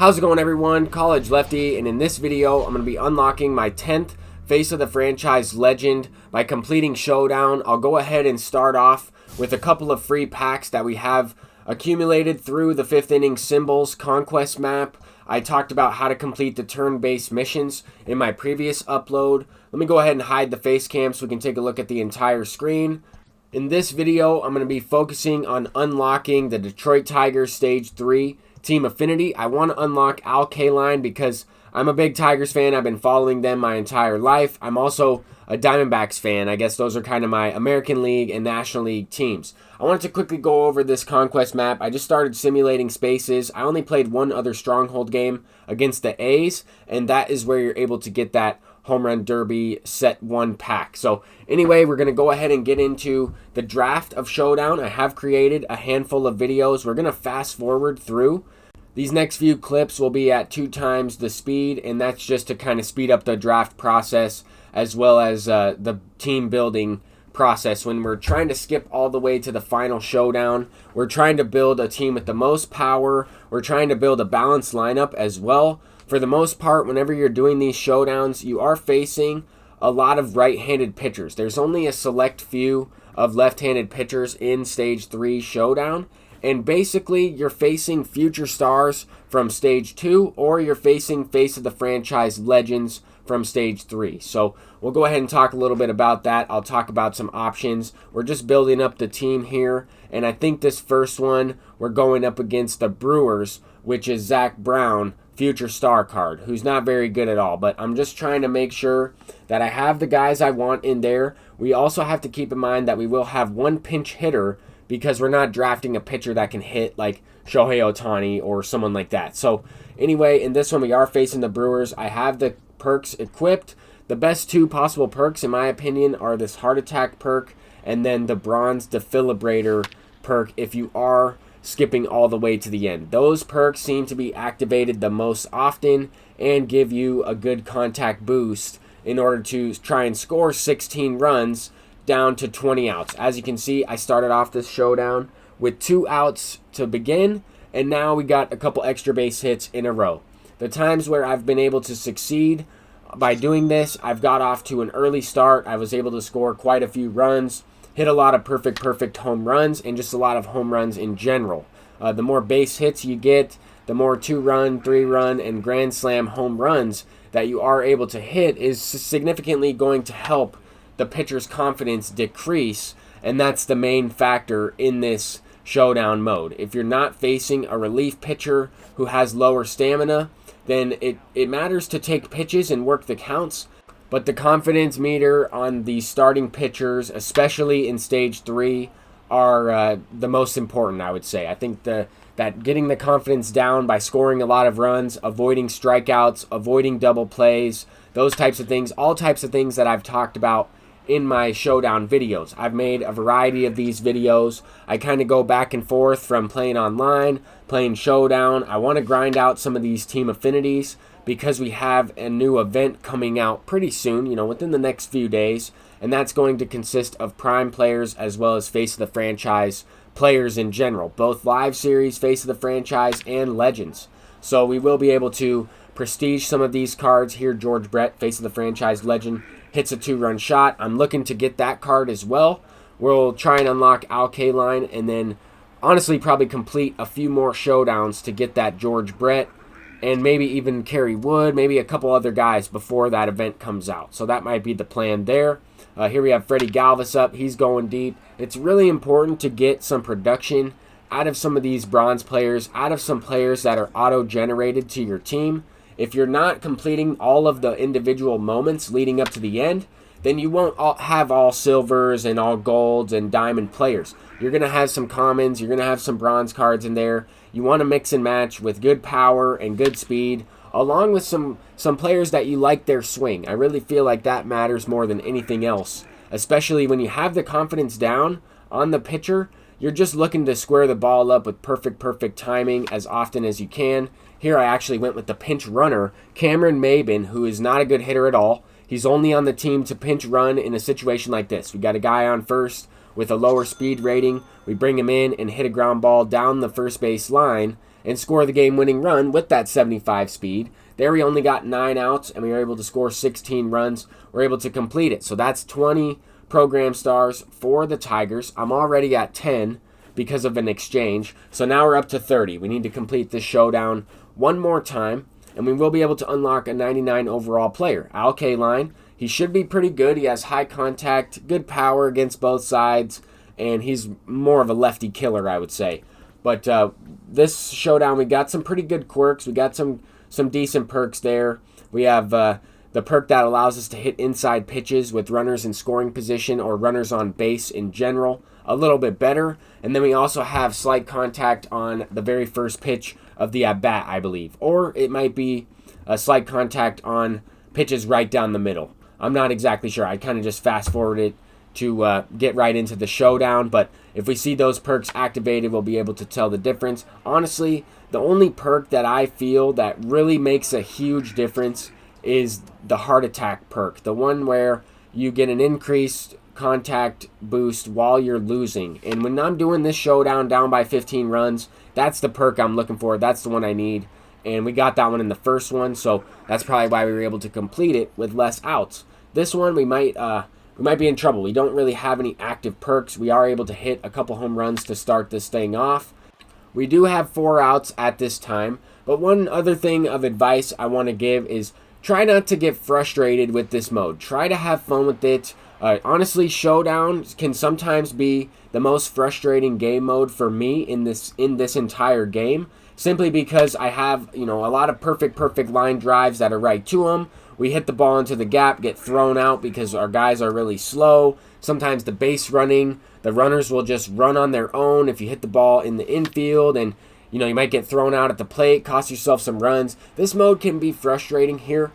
How's it going, everyone? College Lefty, and in this video I'm going to be unlocking my 10th Face of the Franchise Legend by completing Showdown. I'll go ahead and start off with a couple of free packs that we have accumulated through the 5th inning symbols conquest map. I talked about how to complete the turn-based missions in my previous upload. Let me go ahead and hide the face cam so we can take a look at the entire screen. In this video, I'm going to be focusing on unlocking the Detroit Tigers Stage 3 Team Affinity. I want to unlock Al Kaline because I'm a big Tigers fan. I've been following them my entire life. I'm also a Diamondbacks fan. I guess those are kind of my American League and National League teams. I wanted to quickly go over this conquest map. I just started simulating spaces. I only played one other Stronghold game against the A's, and that is where you're able to get that Home Run Derby set 1 pack. So anyway, we're going to go ahead and get into the draft of Showdown. I have created a handful of videos. We're going to fast forward through. These next few clips will be at 2 times the speed, and that's just to kind of speed up the draft process as well as the team building process. When we're trying to skip all the way to the final showdown, we're trying to build a team with the most power. We're trying to build a balanced lineup as well. For the most part, whenever you're doing these showdowns, you are facing a lot of right-handed pitchers. There's only a select few of left-handed pitchers in Stage 3 Showdown. And basically, you're facing future stars from Stage 2, or you're facing Face of the Franchise Legends from Stage 3. So we'll go ahead and talk a little bit about that. I'll talk about some options. We're just building up the team here. And I think this first one, we're going up against the Brewers, which is Zach Brown, future star card, who's not very good at all. But I'm just trying to make sure that I have the guys I want in there. We also have to keep in mind that we will have one pinch hitter, because we're not drafting a pitcher that can hit like Shohei Ohtani or someone like that. So anyway, in this one we are facing the Brewers. I have the perks equipped. The best 2 possible perks in my opinion are this Heart Attack perk and then the Bronze Defibrillator perk if you are skipping all the way to the end. Those perks seem to be activated the most often and give you a good contact boost in order to try and score 16 runs down to 20 outs. As you can see, I started off this showdown with 2 outs to begin, and now we got a couple extra base hits in a row. The times where I've been able to succeed by doing this, I've got off to an early start. I was able to score quite a few runs, hit a lot of perfect home runs, and just a lot of home runs in general. The more base hits you get, the more 2-run, 3-run, and grand slam home runs that you are able to hit is significantly going to help the pitcher's confidence decrease, and that's the main factor in this showdown mode. If you're not facing a relief pitcher who has lower stamina, then it matters to take pitches and work the counts, but the confidence meter on the starting pitchers, especially in Stage 3, are the most important, I would say. I think that getting the confidence down by scoring a lot of runs, avoiding strikeouts, avoiding double plays, those types of things, all types of things that I've talked about in my Showdown videos. I've made a variety of these videos. I kind of go back and forth from playing online, playing Showdown. I want to grind out some of these team affinities because we have a new event coming out pretty soon, within the next few days, and that's going to consist of prime players as well as Face of the Franchise players in general, both live series, Face of the Franchise, and Legends. So we will be able to prestige some of these cards here. George Brett, Face of the Franchise Legend, hits a 2-run shot. I'm looking to get that card as well. We'll try and unlock Al Kaline and then honestly probably complete a few more showdowns to get that George Brett and maybe even Kerry Wood, maybe a couple other guys before that event comes out. So that might be the plan there. Here we have Freddie Galvis up. He's going deep. It's really important to get some production out of some of these bronze players, out of some players that are auto-generated to your team. If you're not completing all of the individual moments leading up to the end, then you won't have all silvers and all golds and diamond players. You're going to have some commons. You're going to have some bronze cards in there. You want to mix and match with good power and good speed, along with some players that you like their swing. I really feel like that matters more than anything else, especially when you have the confidence down on the pitcher. You're just looking to square the ball up with perfect timing as often as you can. Here I actually went with the pinch runner, Cameron Maybin, who is not a good hitter at all. He's only on the team to pinch run in a situation like this. We got a guy on first with a lower speed rating. We bring him in and hit a ground ball down the first base line, and score the game-winning run with that 75 speed. There we only got 9 outs, and we were able to score 16 runs. We're able to complete it. So that's 20 program stars for the Tigers. I'm already at 10 because of an exchange. So now we're up to 30. We need to complete this showdown one more time, and we will be able to unlock a 99 overall player. Al Kaline, he should be pretty good. He has high contact, good power against both sides, and he's more of a lefty killer, I would say. But this showdown, we got some pretty good quirks. We got some decent perks there. We have the perk that allows us to hit inside pitches with runners in scoring position or runners on base in general a little bit better. And then we also have slight contact on the very first pitch of the at-bat, I believe. Or it might be a slight contact on pitches right down the middle. I'm not exactly sure. I kind of just fast-forwarded to get right into the showdown. But if we see those perks activated, we'll be able to tell the difference. Honestly, the only perk that I feel that really makes a huge difference is the heart attack perk. The one where you get an increased contact boost while you're losing. And when I'm doing this showdown down by 15 runs, that's the perk I'm looking for. That's the one I need. And we got that one in the first one, so that's probably why we were able to complete it with less outs. This one, we might be in trouble. We don't really have any active perks. We are able to hit a couple home runs to start this thing off. We do have 4 outs at this time, but one other thing of advice I want to give is try not to get frustrated with this mode. Try to have fun with it. Honestly, Showdown can sometimes be the most frustrating game mode for me in this entire game, simply because I have, a lot of perfect line drives that are right to them. We hit the ball into the gap, get thrown out because our guys are really slow. Sometimes the base running, the runners will just run on their own if you hit the ball in the infield, and you might get thrown out at the plate, cost yourself some runs. This mode can be frustrating here.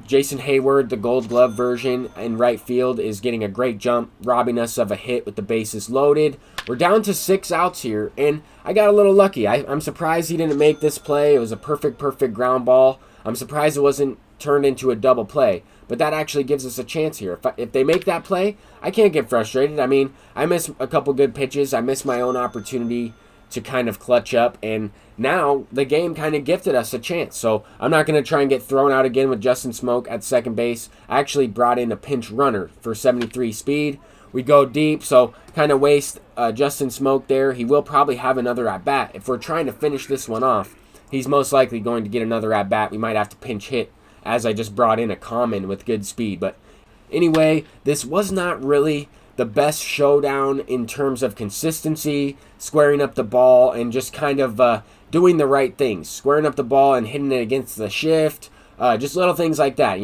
Jason Hayward, the Gold Glove version in right field, is getting a great jump, robbing us of a hit with the bases loaded. We're down to 6 outs here, and I got a little lucky. I'm surprised he didn't make this play. It was a perfect ground ball. I'm surprised it wasn't turned into a double play, but that actually gives us a chance here. If they make that play, I can't get frustrated. I mean, I miss a couple good pitches. I miss my own opportunity to kind of clutch up, and now the game kind of gifted us a chance. So I'm not going to try and get thrown out again with Justin Smoak at second base. I actually brought in a pinch runner for 73 speed. We go deep, so kind of waste Justin Smoak there. He will probably have another at-bat. If we're trying to finish this one off, he's most likely going to get another at-bat. We might have to pinch hit, as I just brought in a common with good speed. But anyway, this was not really the best showdown in terms of consistency, squaring up the ball, and just kind of doing the right things. Squaring up the ball and hitting it against the shift, just little things like that.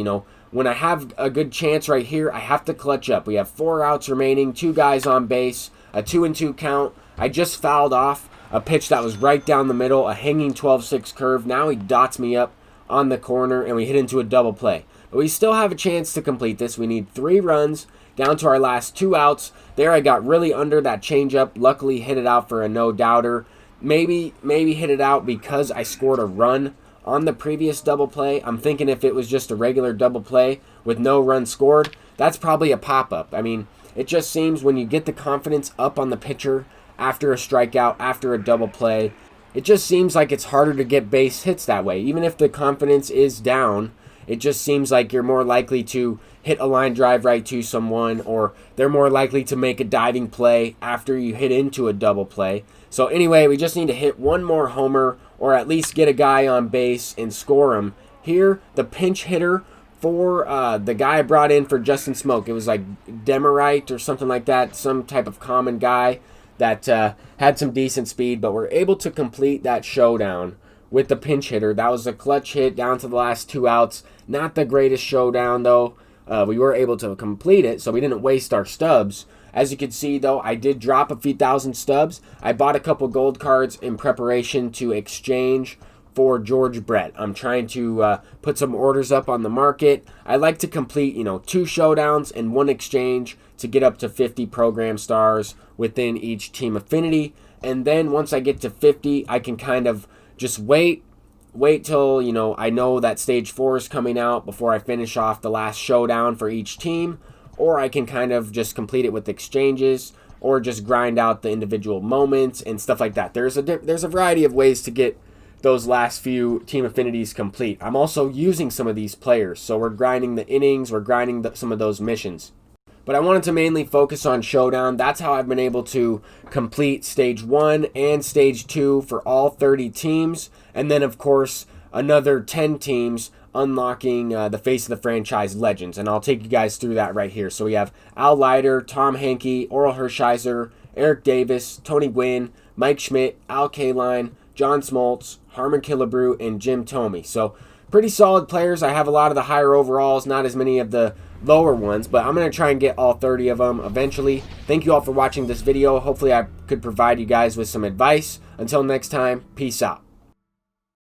When I have a good chance right here, I have to clutch up. We have 4 outs remaining, 2 guys on base, a 2-2 count. I just fouled off a pitch that was right down the middle, a hanging 12-6 curve. Now he dots me up on the corner, and we hit into a double play. But we still have a chance to complete this. We need 3 runs down to our last 2 outs. There I got really under that changeup. Luckily hit it out for a no-doubter. Maybe hit it out because I scored a run on the previous double play. I'm thinking if it was just a regular double play with no run scored, that's probably a pop-up. I mean, it just seems when you get the confidence up on the pitcher after a strikeout, after a double play, it just seems like it's harder to get base hits that way. Even if the confidence is down, it just seems like you're more likely to hit a line drive right to someone, or they're more likely to make a diving play after you hit into a double play. So anyway, we just need to hit one more homer, or at least get a guy on base and score him. Here, the pinch hitter for the guy I brought in for Justin Smoak, it was like Demerite or something like that, some type of common guy that had some decent speed, but we're able to complete that showdown with the pinch hitter. That was a clutch hit down to the last 2 outs. Not the greatest showdown, though. We were able to complete it, so we didn't waste our stubs. As you can see, though, I did drop a few thousand stubs. I bought a couple gold cards in preparation to exchange for George Brett. I'm trying to put some orders up on the market. I like to complete, 2 showdowns and 1 exchange to get up to 50 program stars within each team affinity. And then once I get to 50, I can kind of just wait till, I know that stage 4 is coming out before I finish off the last showdown for each team. Or I can kind of just complete it with exchanges, or just grind out the individual moments and stuff like that. There's a variety of ways to get those last few team affinities complete. I'm also using some of these players, so we're grinding the innings, we're grinding some of those missions. But I wanted to mainly focus on Showdown. That's how I've been able to complete Stage 1 and Stage 2 for all 30 teams. And then, of course, another 10 teams unlocking the Face of the Franchise Legends. And I'll take you guys through that right here. So we have Al Leiter, Tom Henke, Oral Hershiser, Eric Davis, Tony Gwynn, Mike Schmidt, Al Kaline, John Smoltz, Harmon Killebrew, and Jim Thome. So pretty solid players. I have a lot of the higher overalls, not as many of the lower ones, but I'm going to try and get all 30 of them eventually. Thank you all for watching this video. Hopefully I could provide you guys with some advice. Until next time, peace out.